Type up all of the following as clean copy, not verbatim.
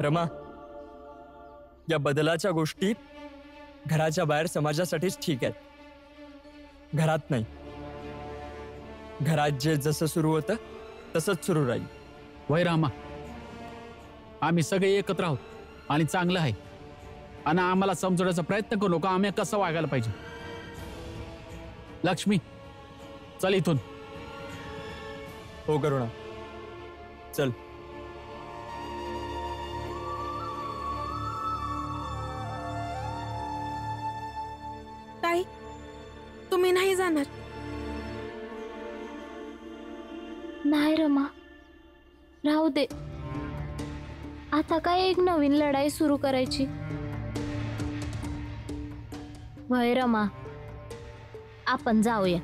रमा, या बदलाच्या गोष्टी घराच्या बाहेर समाजासाठीच ठीक आहेत, घरात नाही. घरात जे जसं सुरू होतं तसंच सुरू राहील. वय रामा, आम्ही सगळे एकत्र आहोत आणि चांगलं आहे. आणि आम्हाला समजवण्याचा प्रयत्न करू नका आम्ही कसं वागायला पाहिजे. लक्ष्मी, चल इथून. हो करुणा, चल. ताई, तुम्ही नाही जाणार? नाही रमा, राहू दे. आता काय एक नवीन लढाई सुरू करायची? वय रमा, आपण जाऊया.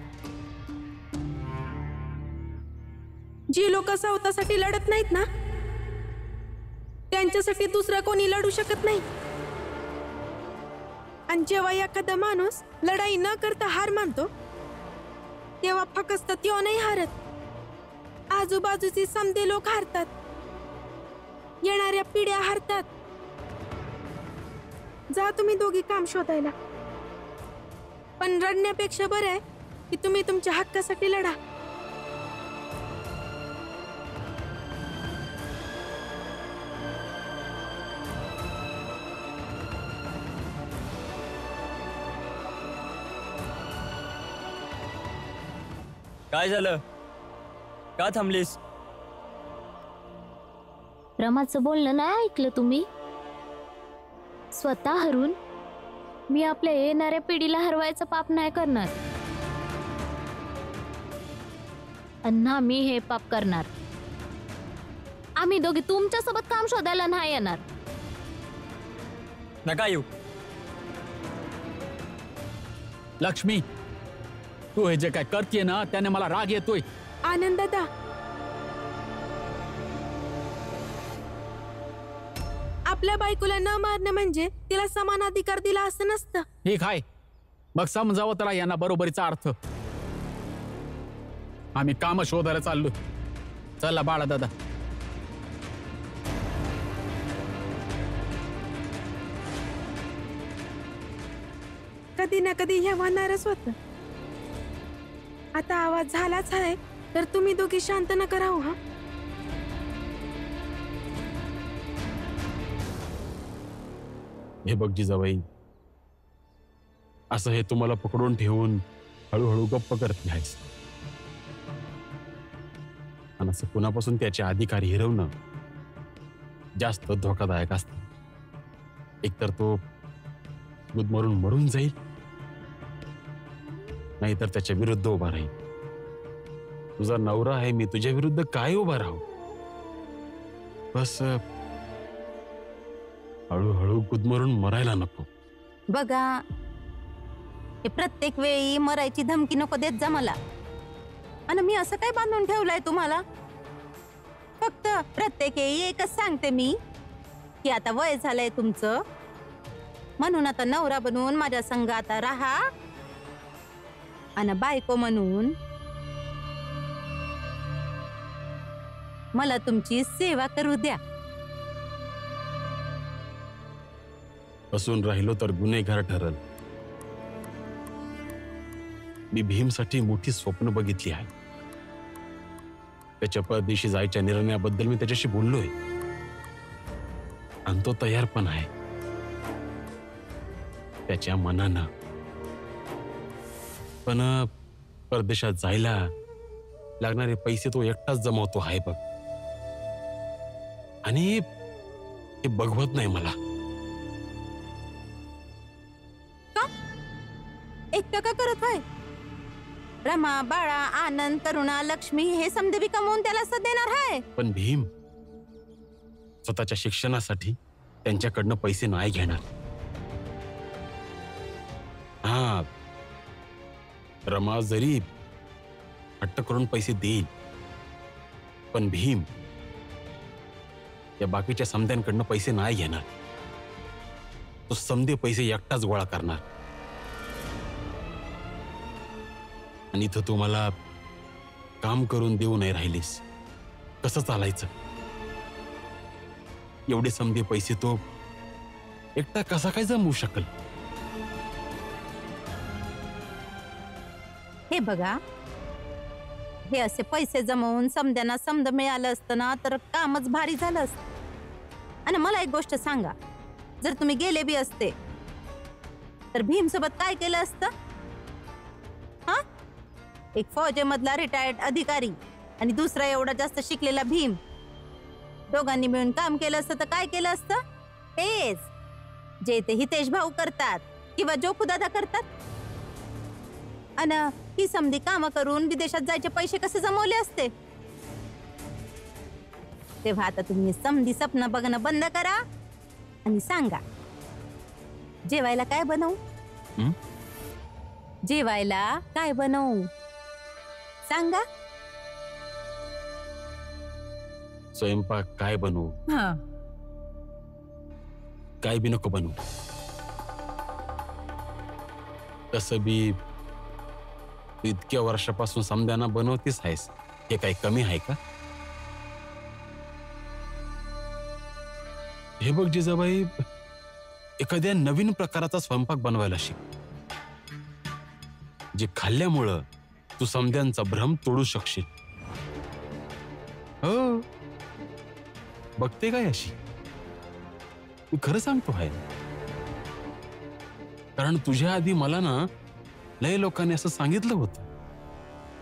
जी लोक स्वतःसाठी लढत नाहीत ना, त्यांच्यासाठी दुसरा कोणी लढू शकत नाही. आणि जेव्हा एखादा माणूस लढाई न करता हार मानतो, तेव्हा फक्त त्यो नाही हारत, आजूबाजूचे समधे लोक हारतात, येणाऱ्या पिढ्या हारतात. जा तुम्ही दोघी काम शोधायला, पण रडण्यापेक्षा बरं आहे की तुम्ही तुमच्या हक्कासाठी लढा. काय झालं? का थांबलीस? रमाचं बोलणं नाही ऐकलं तुम्ही? स्वतः हरून मी आपल्या येणाऱ्या पिढीला हरवायचं पाप नाही करणार, अन्ना मी हे पाप करणार. आम्ही दोघी तुमच्या सोबत काम शोधायला नाही येणार. नका येऊ. लक्ष्मी, तू हे जे काय करतेय ना त्याने मला राग येतोय. आनंद दादा, आपल्या बायकोला न मारणं म्हणजे तिला समान अधिकार दिला असं नसतं. ठीक आहे, मग समजावं तर यांना बरोबरीचा अर्थ. आम्ही काम शोधायला चाललो. चला बाळा दादा. कधी ना कधी हे होणारच होतं. आता आवाज झालाच आहे तर तुम्ही दोघी शांत नका राहू. हा, हे बघ जिजाबाई, असं हे तुम्हाला पकडून ठेवून हळूहळू गप्प करत नाहीस. आणि असं कुणापासून त्याचे अधिकार हिरवणं जास्त धोकादायक असतं. एकतर तो गुदमरून मरून जाईल, नाहीतर त्याच्या विरुद्ध उभा राहील. तुझा नवरा आहे मी, तुझ्या विरुद्ध काय उभा राहू? बस हळूहळू गुदमरून मरायला नको. बघा, हे प्रत्येक वेळी मरायची धमकी नको देत जा मला. आणि मी असं काय बांधून ठेवलंय तुम्हाला? फक्त प्रत्येक वेळी एकच सांगते मी की आता वय झालंय तुमचं, म्हणून आता नवरा बनवून माझ्या संग आता राहा, आणि बायको म्हणून मला तुमची सेवा करू द्या. बसून राहिलो तर गुन्हेगार ठरल. मी भीमसाठी मोठी स्वप्न बघितली आहे. त्याच्या परदेशी जायच्या निर्णयाबद्दल मी त्याच्याशी बोललोय आणि तो तयार पण आहे. त्याच्या मनानं. पण परदेशात जायला लागणारे पैसे तो एकटाच जमवतो आहे बघ, आणि ते बघवत नाही मला. एकटं का करत आहे? रमा, बाळा, आनंद, करुणा, लक्ष्मी हे समजे बी कमवून त्याला सद देणार आहे. पण भीम स्वतःच्या शिक्षणासाठी त्यांच्याकडनं पैसे नाही घेणार. हा, रमा जरी हट्ट करून पैसे देईल, पण भीम या बाकीच्या समद्यांकडनं पैसे नाही घेणार. तो समदे पैसे एकटाच गोळा करणार. आणि इथं तू मला काम करून देऊ नाही राहिलीस, कसं चालायचं? एवढे समधे पैसे तो एकटा कसा काय जमवू शकल? हे बघा, हे असे पैसे जमवून समद्यांना समद मिळालं असतं ना तर कामच भारी झालं असतं. आणि मला एक गोष्ट सांगा, जर तुम्ही गेले बी असते तर भीम सोबत काय केलं असतं? हा, एक फौजेमधला रिटायर्ड अधिकारी आणि दुसरा एवढा जास्त शिकलेला भीम, दोघांनी मिळून काम केलं असतं तर काय केलं असतं? तेच जे ते हितेश भाऊ करतात किंवा जोखुदादा करतात. आणि ही समधी कामं करून विदेशात जायचे पैसे कसे जमवले असते? तेव्हा आता तुम्ही समधी स्वप्न बघणं बंद करा आणि सांगा, जेवायला काय बनवू? हं? जेवायला काय बनवू सांगा. स्वयंपाक काय बनवू? हा, काय बी नको बनवू. तसं बी तू इतक्या वर्षापासून समद्यांना बनवतीच आहेस, हे काही कमी आहे का? हे बघ जिजाबाई, एखाद्या नवीन प्रकाराचा स्वयंपाक बनवायला शिक, जे खाल्ल्यामुळं तू समद्यांचा भ्रम तोडू शकशील. हो, बघते काय अशी? तू खरं सांगतो आहे, कारण तुझ्या आधी मला ना लय लोकांनी असं सांगितलं होतं,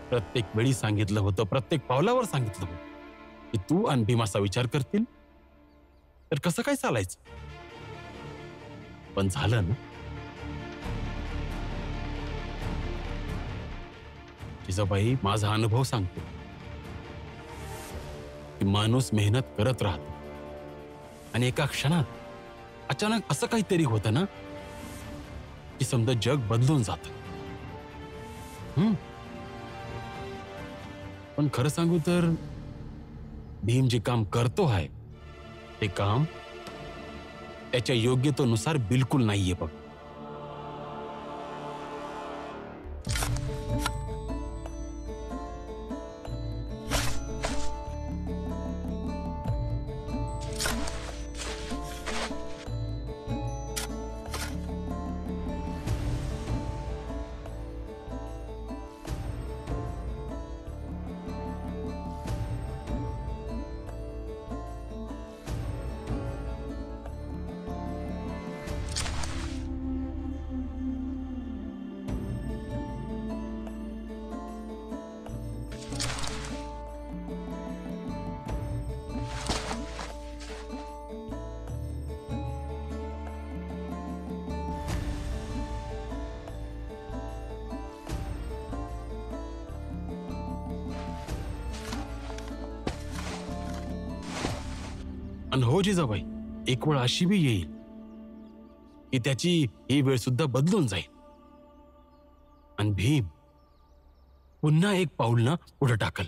प्रत्येक वेळी सांगितलं होतं, प्रत्येक पावलावर सांगितलं होतं की तू आणि भीमाचा विचार करतील तर कसं काय चालायचं. पण झालं ना. जिजाबाई, माझा अनुभव सांगतो की माणूस मेहनत करत राहतो आणि एका क्षणात अचानक असं काहीतरी होतं ना की समजा जग बदलून जातं. पण खरं सांगू तर भीम जे काम करतो आहे ते काम त्याच्या योग्यतेनुसार बिलकुल नाहीये बघ. आणि हो जिजाबाई, एक वेळ अशी बी येईल की त्याची ही वेळ सुद्धा बदलून जाईल आणि भीम पुन्हा एक पाऊल ना पुढे टाकल.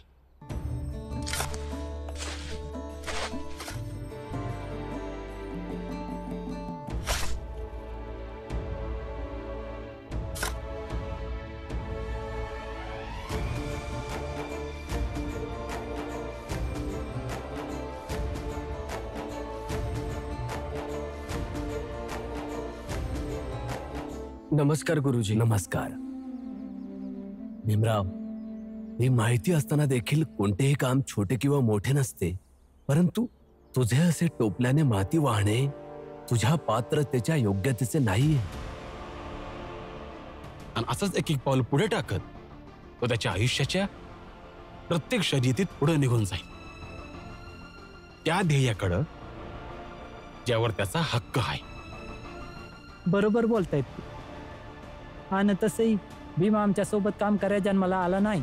नमस्कार गुरुजी. नमस्कार भीमराव. ही माहिती असताना देखील कोणतेही काम छोटे किंवा मोठे नसते, परंतु तुझे असे टोपल्याने माती वाहणे तुझ्या पात्रतेच्या योग्यतेचे नाहीये. आणि असंच एक एक पाऊल पुढे टाकत तो त्याच्या आयुष्याच्या प्रत्येक शर्यतीत पुढे निघून जाईल, त्या ध्येयाकडं ज्यावर त्याचा हक्क आहे. बरोबर बोलतायत ते. आणि तसंही भीमा आमच्या सोबत काम करायला जन्माला आला नाही.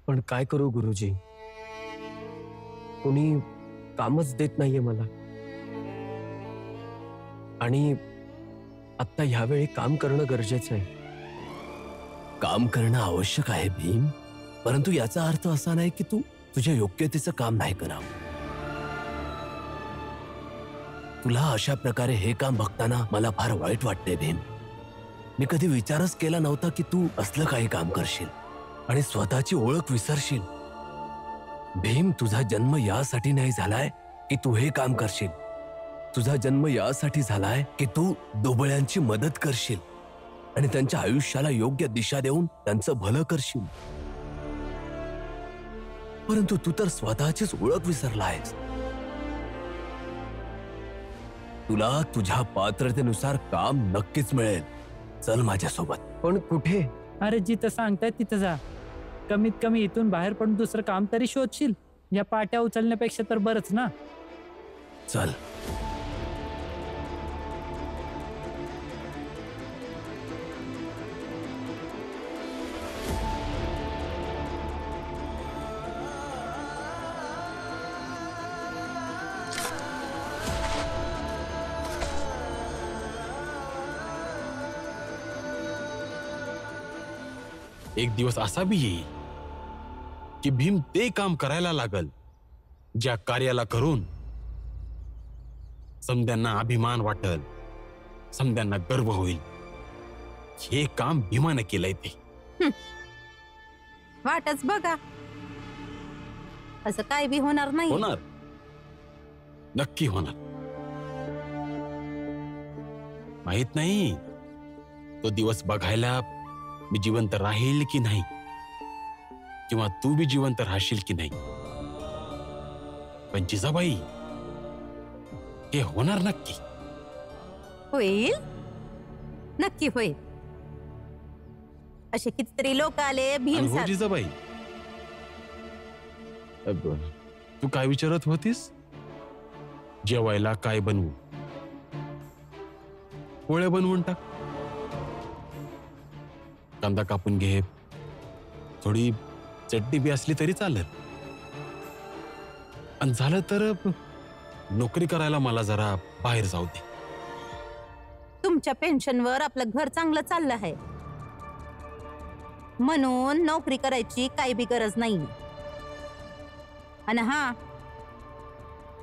पण काय करू गुरुजी, कोणी कामच देत नाहीये मला. आणि आता ह्यावेळी काम करणं गरजेचं आहे. काम करणं आवश्यक आहे भीम, परंतु याचा अर्थ असा नाही की तू तुझ्या योग्यतेचं काम नाही करावं. तुला अशा प्रकारे हे काम बघताना मला फार वाईट वाटते भीम. मी कधी विचारच केला नव्हता की तू असलं काही काम करशील आणि स्वतःची ओळख विसरशील. भीम, तुझा जन्म यासाठी नाही झालाय की तू हे काम करशील. तुझा जन्म यासाठी झालाय की तू दुबळ्यांची मदत करशील आणि त्यांच्या आयुष्याला योग्य दिशा देऊन त्यांचं भलं करशील. परंतु तू तर स्वतःचीच ओळख विसरलायस. तुला तुझ्या पात्रतेनुसार काम नक्कीच मिळेल. चल माझ्यासोबत. पण कुठे? अरे जिथं सांगताय तिथं जा. कमीत कमी इथून बाहेर पडून दुसरं काम तरी शोधशील. या पाट्या उचलण्यापेक्षा तर बरंच ना. चल. एक दिवस असा बी येईल की भीम ते काम करायला लागल ज्या कार्याला करून समद्यांना अभिमान वाटल, समद्यांना गर्व होईल. हे काम भीमाने केलंय ते. वाटच बघा, असं काय बी होणार नाही. होणार, नक्की होणार. माहित नाही तो दिवस बघायला मी जिवंत राहील की नाही, किंवा तू बी जिवंत राहशील की नाही. पण जिजाबाई, हे होणार नक्की. होईल, नक्की होईल. असे कितीतरी लोक आले आणि भीम हो जिजाबाई, तू काय विचारत होतीस? जेवायला काय बनवू? पोळ्या बनवून टाक. कांदा कापून घे, थोडी चटणी बी असली तरी चालेल. आणि झालं तर नोकरी करायला मला जरा बाहेर जाऊ दे. तुमच्या पेन्शनवर आपलं घर चांगलं चाललं आहे म्हणून नोकरी करायची काही बी गरज नाही. आणि हा,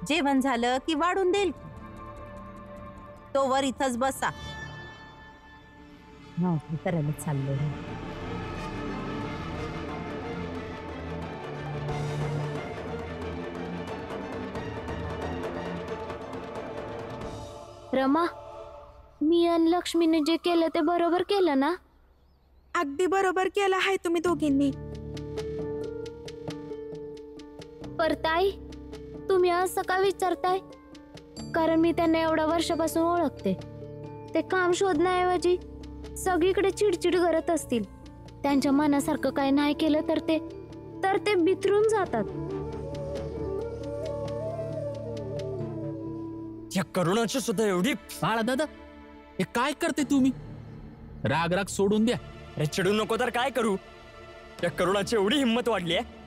जेवण झालं की वाढून देईल. तोवर इथंच बसा. नोकरी करायला चाललोय. रमा, मी आणि लक्ष्मीने जे केलं ते बरोबर केलं ना? अगदी बरोबर केलं आहे तुम्ही दोघींनी. परताई, तुम्ही असं का विचारताय? कारण मी त्यांना एवढ्या वर्षापासून ओळखते. ते काम शोधण्याऐवजी सगळीकडे चिडचिड करत असतील. त्यांच्या मनासारखं काय नाही केलं तर ते बिथरून जातात. या करुणाची सुद्धा एवढी. बाळा दादा, हे काय करते तुम्ही? राग राग सोडून द्या. अरे चिडू नको तर काय करू? या करुणाची एवढी हिंमत वाढली आहे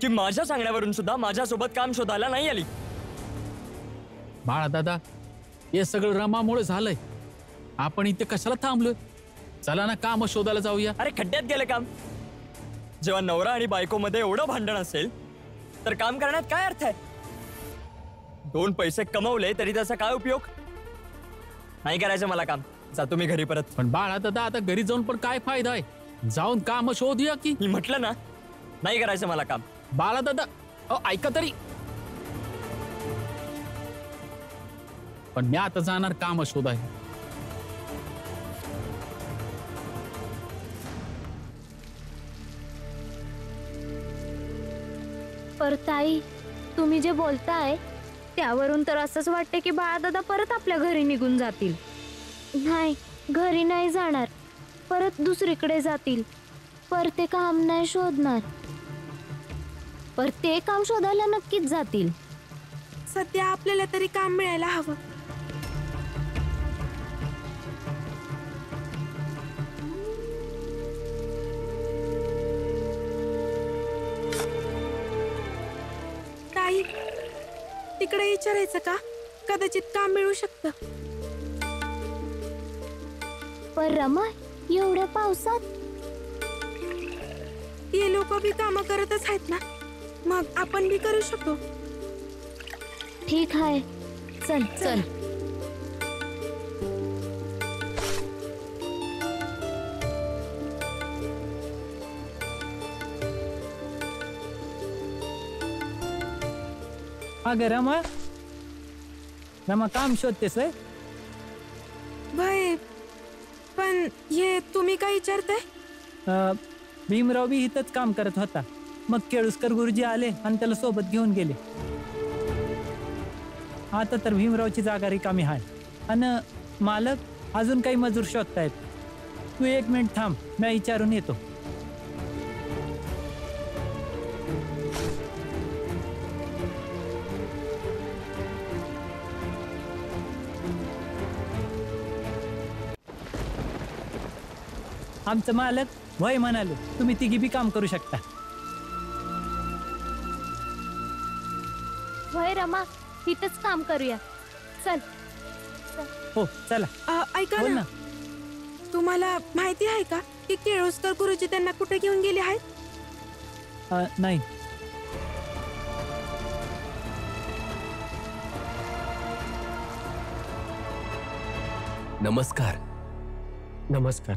की माझ्या सांगण्यावरून सुद्धा माझ्यासोबत काम शोधायला नाही आली. बाळा दादा, हे सगळं रमामुळे झालंय. आपण इथे कशाला थांबलोय? चला ना, काम शोधायला जाऊया. अरे खड्ड्यात गेले काम. जेव्हा नवरा आणि बायको मध्ये एवढं भांडण असेल तर काम करण्यात काय अर्थ आहे? 2 पैसे कमवले तरी त्याचा काय उपयोग? नाही करायचं मला काम. जातो मी घरी परत. पण बाळा दादा, आता घरी जाऊन पण काय फायदा आहे? जाऊन काम शोधूया की. मी म्हटलं ना, नाही करायचं मला काम. बाळा दादा, ऐका तरी. पण मी आता जाणार काम शोधाय. परताई, तुम्ही जे बोलताय त्यावरून तर असंच वाटते की बाळादादा परत आपल्या घरी निघून जातील. नाही, घरी नाही जाणार. परत दुसरीकडे जातील. पर ते काम नाही शोधणार. पर ते काम शोधायला नक्कीच जातील. सध्या आपल्याला तरी काम मिळायला हवं. ताई, तिकडे विचारायचं का? कदाचित काम मिळू शकतं. पर रमा, एवढ्या पावसात? हे लोक बी कामं करतच आहेत ना, मग आपण बी करू शकतो. ठीक आहे, चल चल. अगं रमा, रमा काम शोधतेस व्हय? भाई पण हे तुम्ही काय विचारताय? भीमराव बी इथंच काम करत होता. मग केळुसकर गुरुजी आले आणि त्याला सोबत घेऊन गेले. आता तर भीमरावची जागा रिकामी आहे. आणि मालक अजून काही मजूर शोधतायत. तू 1 मिनिट थांब, मी विचारून येतो. आमचं मालक वय म्हणाले, तुम्ही तिघी बी काम करू शकता. वय रमा, इथंच काम करूया. चल. हो चला. ऐका बोल ना, ना. तुम्हाला माहिती आहे का की केळुसकर गुरुजी त्यांना कुठे घेऊन गेले आहेत? नाही. नमस्कार. नमस्कार.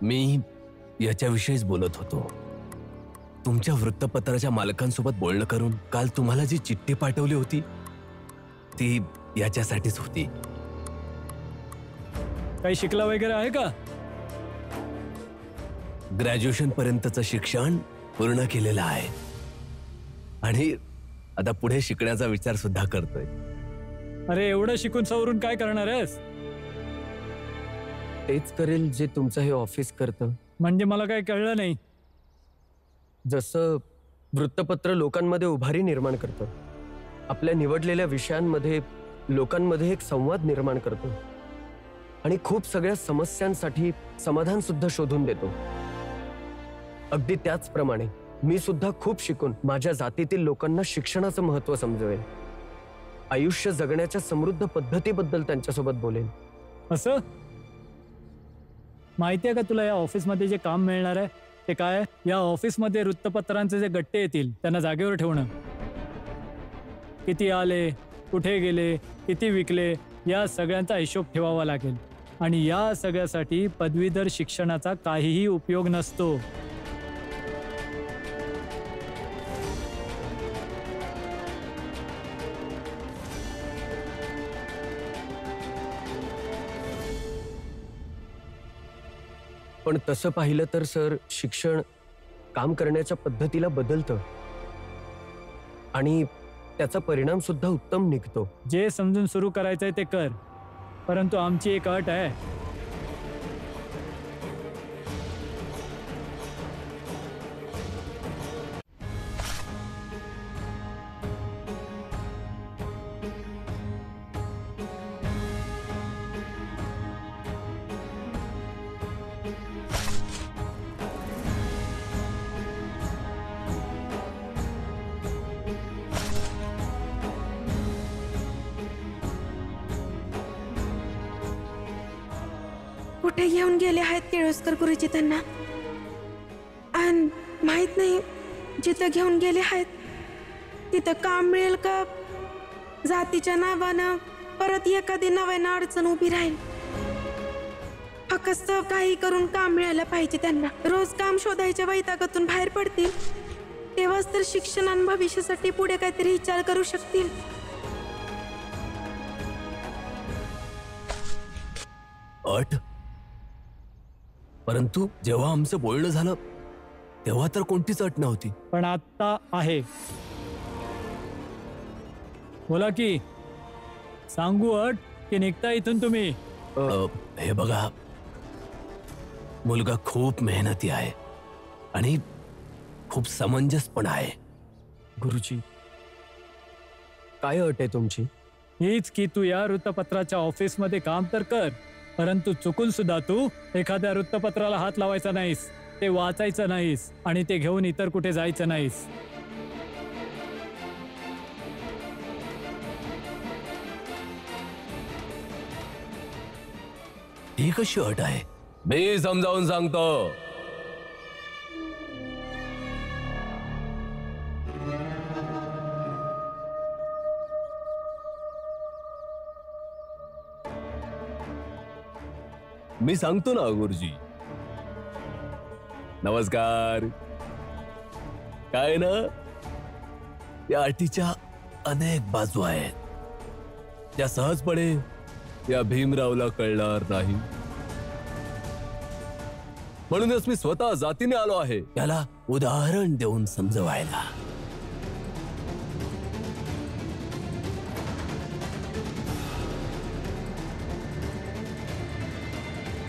मी याच्याविषयीच बोलत होतो. तुमच्या वृत्तपत्राच्या मालकांसोबत बोलणं करून काल तुम्हाला जी चिठ्ठी पाठवली होती ती याच्यासाठीच होती. काही शिकला वगैरे आहे का? ग्रॅज्युएशन पर्यंतचं शिक्षण पूर्ण केलेलं आहे आणि आता पुढे शिकण्याचा विचार सुद्धा करतोय. अरे एवढं शिकून सवरून काय करणार आहेस? तेच करेल जे तुमचं हे ऑफिस करतं. म्हणजे मला काही कळलं नाही. जसं वृत्तपत्र लोकांमध्ये उभारी निर्माण करतं, आपल्या निवडलेल्या विषयांमध्ये लोकांमध्ये एक संवाद निर्माण करतो आणि खूप सगळ्या समस्यांसाठी समाधान सुद्धा शोधून देतो. अगदी त्याचप्रमाणे मी सुद्धा खूप शिकून माझ्या जातीतील लोकांना शिक्षणाचं महत्त्व समजवेल, आयुष्य जगण्याच्या समृद्ध पद्धतीबद्दल त्यांच्यासोबत बोलेन. असं माहिती आहे का तुला या ऑफिसमध्ये जे काम मिळणार आहे ते काय? या ऑफिसमध्ये वृत्तपत्रांचे जे गट्टे येतील त्यांना जागेवर ठेवणं, किती आले, कुठे गेले, किती विकले, या सगळ्यांचा हिशोब ठेवावा लागेल. आणि या सगळ्यासाठी पदवीधर शिक्षणाचा काहीही उपयोग नसतो. पण तसं पाहिलं तर सर, शिक्षण काम करण्याच्या पद्धतीला बदलतं आणि त्याचा परिणाम सुद्धा उत्तम निघतो. जे समजून सुरू करायचंय ते कर, परंतु आमची एक अट आहे. कुठे घेऊन गेले आहेत केळुसकर गुरुजी त्यांना? आणि माहित नाही जिथं घेऊन गेले आहेत तिथं काम मिळेल का जातीच्या नावानं परत एखादी नव्यानं अडचण उभी राहील. फक्त काही करून काम मिळायला पाहिजे त्यांना. रोज काम शोधायच्या वैतागातून बाहेर पडतील तेव्हाच तर शिक्षण आणि भविष्यासाठी पुढे काहीतरी विचार करू शकतील. अट? परंतु जेव्हा आमचं बोलणं झालं तेव्हा तर कोणतीच अट नव्हती. पण आता आहे. बोला की, सांगू अट की निघता इथून तुम्ही? हे बघा, मुलगा खूप मेहनती आहे आणि खूप समंजस पण आहे. गुरुजी, काय अट आहे तुमची? हीच की तू या वृत्तपत्राच्या ऑफिसमध्ये काम तर कर, परंतु चुकून सुद्धा तू एखाद्या वृत्तपत्राला हात लावायचा नाहीस, ते वाचायचं नाहीस आणि ते घेऊन इतर कुठे जायचं नाहीस. ही कशी अट आहे? मी समजावून सांगतो. मी सांगतो ना गुरुजी. नमस्कार. काय ना, या अटीच्या अनेक बाजू आहेत ज्या सहजपणे या भीमरावला कळणार नाही. म्हणूनच मी स्वतः जातीने आलो आहे त्याला उदाहरण देऊन समजवायला.